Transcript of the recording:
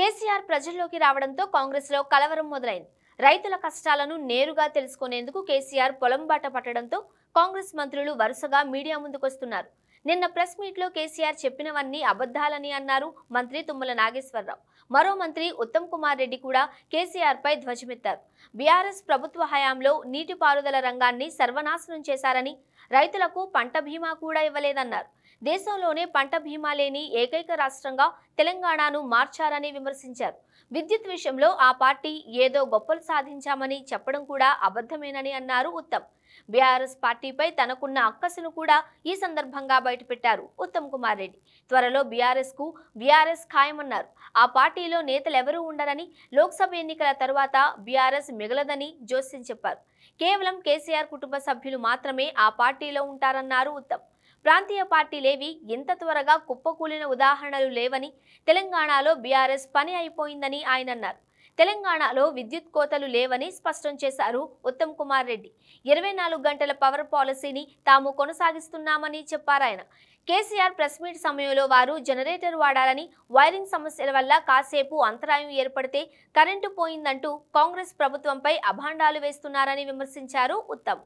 కేసీఆర్ ప్రజల్లోకి రావడంతో కాంగ్రెస్లో కలవరం మొదలైంది. రైతుల కష్టాలను నేరుగా తెలుసుకునేందుకు కేసీఆర్ పొలం బాట పట్టడంతో కాంగ్రెస్ మంత్రులు వరుసగా మీడియా ముందుకొస్తున్నారు. నిన్న ప్రెస్ మీట్ లో కేసీఆర్ చెప్పినవన్నీ అబద్ధాలని అన్నారు మంత్రి తుమ్మల నాగేశ్వరరావు. మరో మంత్రి ఉత్తమ్ కుమార్ రెడ్డి కూడా కేసీఆర్ పై ధ్వజమెత్తారు. బీఆర్ఎస్ ప్రభుత్వ హయాంలో నీటిపారుదల రంగాన్ని సర్వనాశనం చేశారని, రైతులకు పంట బీమా కూడా ఇవ్వలేదన్నారు. దేశంలోనే పంట బీమా లేని ఏకైక రాష్ట్రంగా తెలంగాణను మార్చారని విమర్శించారు. విద్యుత్ విషయంలో ఆ పార్టీ ఏదో గొప్పలు సాధించామని చెప్పడం కూడా అబద్ధమేనని అన్నారు ఉత్తమ్. బీఆర్ఎస్ పార్టీపై తనకున్న అక్కసును కూడా ఈ సందర్భంగా బయటపెట్టారు ఉత్తమ్ కుమార్ రెడ్డి. త్వరలో బీఆర్ఎస్ ఖాయమన్నారు. ఆ పార్టీలో నేతలెవరూ ఉండరని, లోక్సభ ఎన్నికల తరువాత బీఆర్ఎస్ మిగలదని జోస్యం చెప్పారు. కేవలం కేసీఆర్ కుటుంబ సభ్యులు మాత్రమే ఆ పార్టీలో ఉంటారన్నారు ఉత్తమ్. ప్రాంతీయ పార్టీలేవి ఇంత త్వరగా కుప్పకూలిన ఉదాహరణలు లేవని, తెలంగాణలో బీఆర్ఎస్ పని అయిపోయిందని ఆయన అన్నారు. తెలంగాణలో విద్యుత్ కోతలు లేవని స్పష్టం చేశారు ఉత్తమ్ కుమార్ రెడ్డి. 24 గంటల పవర్ పాలసీని తాము కొనసాగిస్తున్నామని చెప్పారాయన. కేసీఆర్ ప్రెస్ మీట్ సమయంలో వారు జనరేటర్ వాడాలని, వైరింగ్ సమస్యల వల్ల కాసేపు అంతరాయం ఏర్పడితే కరెంటు పోయిందంటూ కాంగ్రెస్ ప్రభుత్వంపై అభాండాలు వేస్తున్నారని విమర్శించారు ఉత్తమ్.